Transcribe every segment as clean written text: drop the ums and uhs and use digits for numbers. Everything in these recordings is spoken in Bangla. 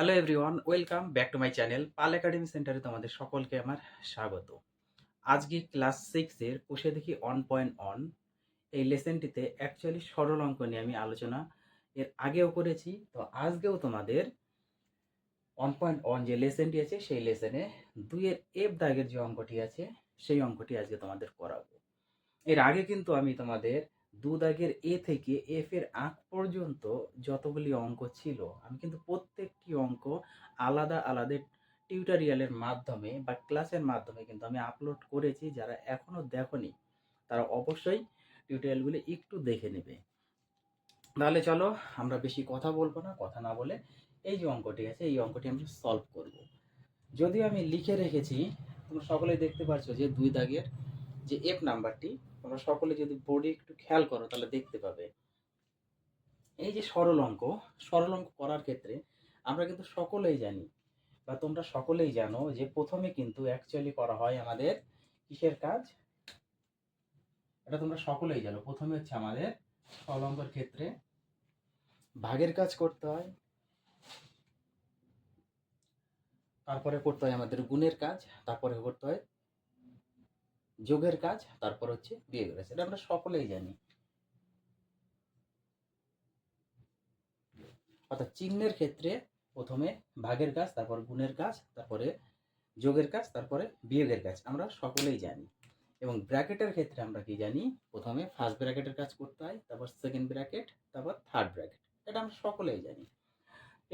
Hello everyone, welcome back to my channel Pal academy সেন্টারে তোমাদের সকলকে আমার স্বাগত। আজকে ক্লাস 6 এর কোষে দেখি 1.1 এই লেসনটিতে অ্যাকচুয়ালি সরল অঙ্ক নিয়ে আমি আলোচনা এর আগেও করেছি। তো আজকেও তোমাদের 1.1 যে লেসনটি আছে সেই লেসনে 2 এর এফ দাগের যে অঙ্কটি আছে সেই অঙ্কটি আজকে তোমাদের করাবো। এর আগে কিন্তু আমি তোমাদের 2 দাগের এ থেকে এফ এর আগ পর্যন্ত যতগুলি অঙ্ক ছিল আমি কিন্তু প্রত্যেকটি অঙ্ক আলাদা আলাদা টিউটোরিয়ালের মাধ্যমে বা ক্লাসের মাধ্যমে কিন্তু আমি আপলোড করেছি। যারা এখনো দেখোনি তারা অবশ্যই টিউটোরিয়ালগুলি একটু দেখে নেবে। তাহলে চলো আমরা বেশি কথা বলবো না, কথা না বলে এই যে অঙ্কটি আছে এই অঙ্কটি আমরা সলভ করব। যদিও আমি লিখে রেখেছি, তোমরা সকলেই দেখতে পাচ্ছ যে 2 দাগের যে এফ নাম্বারটি তোমরা সকলে যদি বোর্ডে একটু খেয়াল করো তাহলে দেখতে পাবে। এই যে সরল অঙ্ক করার ক্ষেত্রে আমরা কিন্তু সকলেই জানি বা তোমরা সকলেই জানো যে প্রথমে কিন্তু অ্যাকচুয়ালি করা হয় আমাদের কিসের কাজ, এটা তোমরা সকলেই জানো। প্রথমে হচ্ছে আমাদের সরল অঙ্কের ক্ষেত্রে ভাগের কাজ করতে হয়, তারপরে করতে হয় আমাদের গুণের কাজ, তারপরে করতে হয় যোগের কাজ, তারপর হচ্ছে বিয়োগের কাজ। এটা আমরা সকলেই জানি। অর্থাৎ চিহ্নের ক্ষেত্রে প্রথমে ভাগের কাজ, তারপর গুণের কাজ, তারপরে যোগের কাজ, তারপরে বিয়োগের কাজ আমরা সকলেই জানি। এবং ব্র্যাকেটের ক্ষেত্রে আমরা কি জানি, প্রথমে ফার্স্ট ব্র্যাকেটের কাজ করতে হয়, তারপর সেকেন্ড ব্র্যাকেট, তারপর থার্ড ব্র্যাকেট। এটা আমরা সকলেই জানি,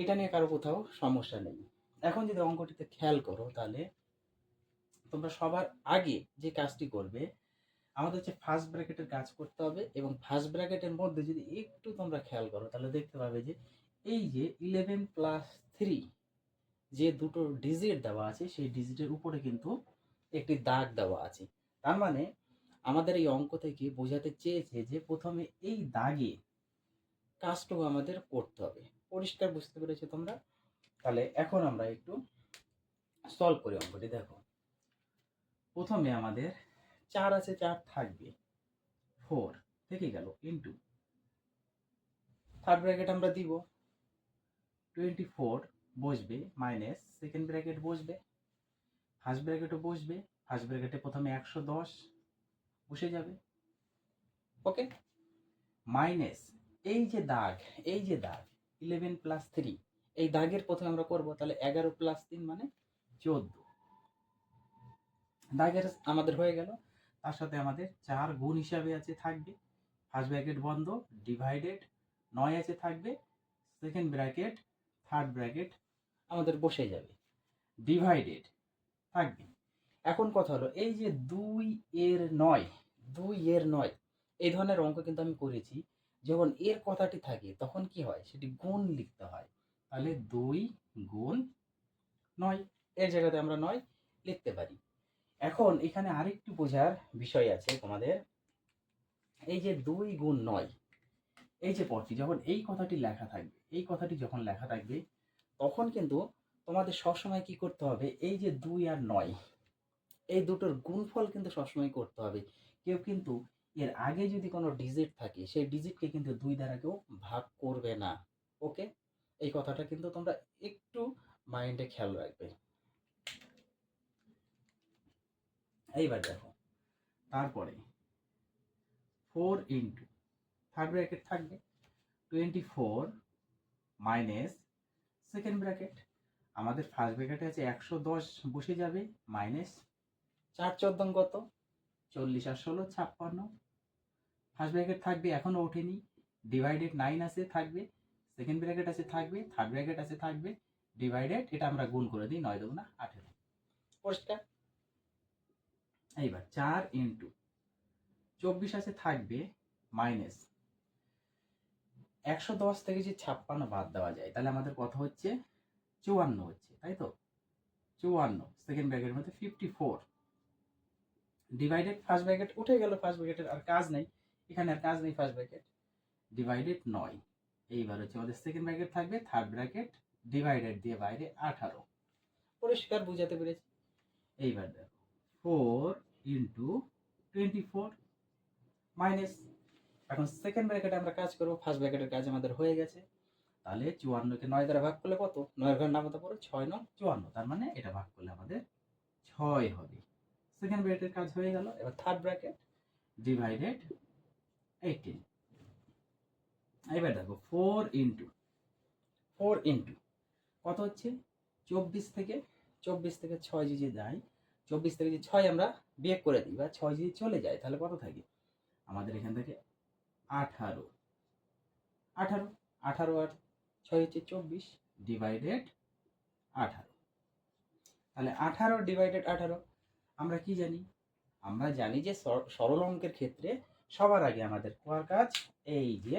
এটা নিয়ে কারো কোথাও সমস্যা নেই। এখন যদি অঙ্কটিতে খেয়াল করো তাহলে তোমরা সবার আগে যে কাজটি করবে আমাদের হচ্ছে ফার্স্ট ব্র্যাকেটের কাজ করতে হবে। এবং ফার্স্ট ব্র্যাকেটের মধ্যে যদি একটু তোমরা খেয়াল করো তাহলে দেখতে পাবে যে এই যে 11+3 যে দুটো ডিজিট দেওয়া আছে সেই ডিজিটের উপরে কিন্তু একটি দাগ দেওয়া আছে। তার মানে আমাদের এই অঙ্ক থেকে বোঝাতে চেয়েছে যে প্রথমে এই দাগে কাজটুকু আমাদের করতে হবে। পরিষ্কার বুঝতে পেরেছো তোমরা? তাহলে এখন আমরা একটু সলভ করি অঙ্কটি। দেখো, প্রথমে আমাদের 4 আছে, 4 থাকবে, 4 থেকে গেল ইন্টু থার্ড ব্র্যাকেট আমরা দিব 24 বসবে, মাইনাস সেকেন্ড ব্র্যাকেট বসবে, ফার্স্ট ব্র্যাকেটও বসবে। ফার্স্ট ব্র্যাকেটে প্রথমে 110 বসে যাবে, ওকে। মাইনাস এই যে দাগ 11+3 এই দাগের প্রথমে আমরা করব, তাহলে 11+3 মানে 14 দাগের আমাদের হয়ে গেল। তার সাথে আমাদের 4 গুণ হিসাবে আছে থাকবে, ফার্স্ট ব্র্যাকেট বন্ধ, ডিভাইডেড 9 আছে থাকবে, সেকেন্ড ব্র্যাকেট থার্ড ব্র্যাকেট আমাদের বসে যাবে, ডিভাইডেড থাকবে। এখন কথা হলো এই যে 2 এর 9 এই ধরনের অঙ্ক কিন্তু আমি করেছি। যখন এর কথাটি থাকে তখন কি হয়, সেটি গুণ লিখতে হয়। তাহলে 2 গুণ 9 এর জায়গাতে আমরা 9 লিখতে পারি। এখন এখানে আরেকটু বোঝার বিষয় আছে তোমাদের। এই যে 2 গুণ 9 এই যে পদটি যখন এই কথাটি লেখা থাকবে, এই কথাটি যখন লেখা থাকবে তখন কিন্তু তোমাদের সবসময় কি করতে হবে, এই যে 2 আর 9 এই দুটোর গুণফল কিন্তু সবসময় করতে হবে। কেউ কিন্তু এর আগে যদি কোনো ডিজিট থাকে সেই ডিজিটকে কিন্তু 2 দ্বারা কেউ ভাগ করবে না, ওকে। এই কথাটা কিন্তু তোমরা একটু মাইন্ডে খেয়াল রাখবে। এইবার দেখো, তারপরে 4 ইন্টু থার্ড ব্র্যাকেট থাকবে 24 মাইনাস সেকেন্ড ব্র্যাকেট, আমাদের ফার্স্ট ব্র্যাকেটে আছে 110 বসে যাবে, মাইনাস 4 কত 40 আর 16 56, ফার্স্ট ব্র্যাকেট থাকবে এখনো ওঠেনি, ডিভাইডেড 9 আছে থাকবে, সেকেন্ড ব্র্যাকেট আছে থাকবে, থার্ড ব্র্যাকেট আছে থাকবে, ডিভাইডেড এটা আমরা গুণ করে দিই 9 2 18 পরিষ্কার। এইবার 4 ইন্টু 24 আছে থাকবে, মাইনাস 110 থেকে যে 56 বাদ দেওয়া যায় তাহলে আমাদের কত হচ্ছে 54 হচ্ছে, তাই তো 54, সেকেন্ড ব্র্যাকেটের মধ্যে 54 ডিভাইডেড ফার্স্ট ব্র্যাকেট উঠে গেল, ফার্স্ট ব্র্যাকেটের আর কাজ নেই, এখানে আর কাজ নেই, ফার্স্ট ব্র্যাকেট ডিভাইডেড 9। এইবার হচ্ছে আমাদের সেকেন্ড ব্র্যাকেট থাকবে, থার্ড ব্র্যাকেট ডিভাইডেড দিয়ে বাইরে 18, পরিষ্কার বুঝাতে পেরেছি। এইবার দেখো 4 ইন্টু 24 মাইনাস, এখন সেকেন্ড ব্র্যাকেটে আমরা কাজ করব, ফার্স্ট ব্র্যাকেটের কাজ আমাদের হয়ে গেছে, তাহলে 54-কে 9 দ্বারা ভাগ করলে কত? 9 ঘর নামতা পড়ো 6 9 54, তার মানে এটা ভাগ করলে আমাদের 6 হবে। সেকেন্ড ব্র্যাকেটের কাজ হয়ে গেল। এবার থার্ড ব্র্যাকেট ডিভাইডেড 18। এবার দেখো 4 ইন্টু কত হচ্ছে? 24 থেকে 6 যদি যায়, 24 থেকে যদি 6 আমরা বিয়োগ করে দিই বা 6 যদি চলে যায়, তাহলে কত থাকে আমাদের? এখান থেকে 18 আর 6 হচ্ছে 24 ডিভাইডেড 18। তাহলে 18 ডিভাইডেড 18 আমরা কি জানি? আমরা জানি যে সরল অঙ্কের ক্ষেত্রে সবার আগে আমাদের কোয়ার কাজ এই যে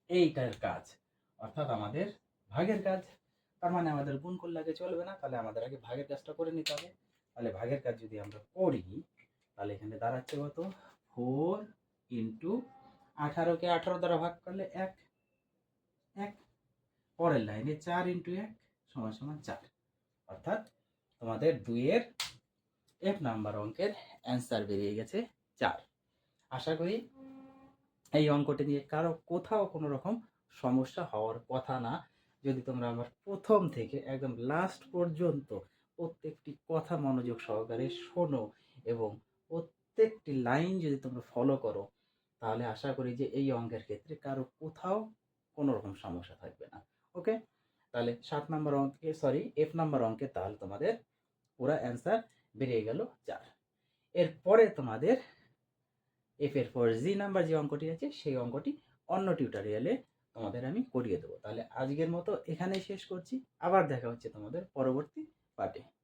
এইটার কাজ, অর্থাৎ আমাদের ভাগের কাজ। তার মানে আমাদের গুণ করলে আগে চলবে না, তাহলে আমাদের আগে ভাগের কাজটা করে নিতে হবে। তাহলে ভাগের কাজ যদি আমরা করি, তাহলে এখানে দাঁড়াচ্ছে কত? 4 ইন্টু 18-কে 18 দ্বারা ভাগ করলে 1। পরের লাইনে 4 ইন্টু 1 সমান সমান 4। অর্থাৎ তোমাদের 2-এর F নাম্বার অঙ্কের অ্যান্সার বেরিয়ে গেছে 4। আশা করি এই অঙ্কটি নিয়ে কারো কোথাও কোনো রকম সমস্যা হওয়ার কথা না। যদি তোমরা আমার প্রথম থেকে একদম লাস্ট পর্যন্ত প্রত্যেকটি কথা মনোযোগ সহকারে শোনো এবং প্রত্যেকটি লাইন যদি তোমরা ফলো করো, তাহলে আশা করি যে এই অঙ্কের ক্ষেত্রে কারো কোথাও কোনো রকম সমস্যা থাকবে না। ওকে, তাহলে 7 নম্বর অঙ্কে F নাম্বার অঙ্কে তাহলে তোমাদের পুরা অ্যান্সার বেরিয়ে গেল 4। এরপরে তোমাদের F এর পর G নাম্বার যে অঙ্কটি আছে সেই অঙ্কটি অন্য টিউটোরিয়ালে তোমাদের আমি করিয়ে দেবো। তাহলে আজকের মতো এখানেই শেষ করছি। আবার দেখা হচ্ছে তোমাদের পরবর্তী পার্টে।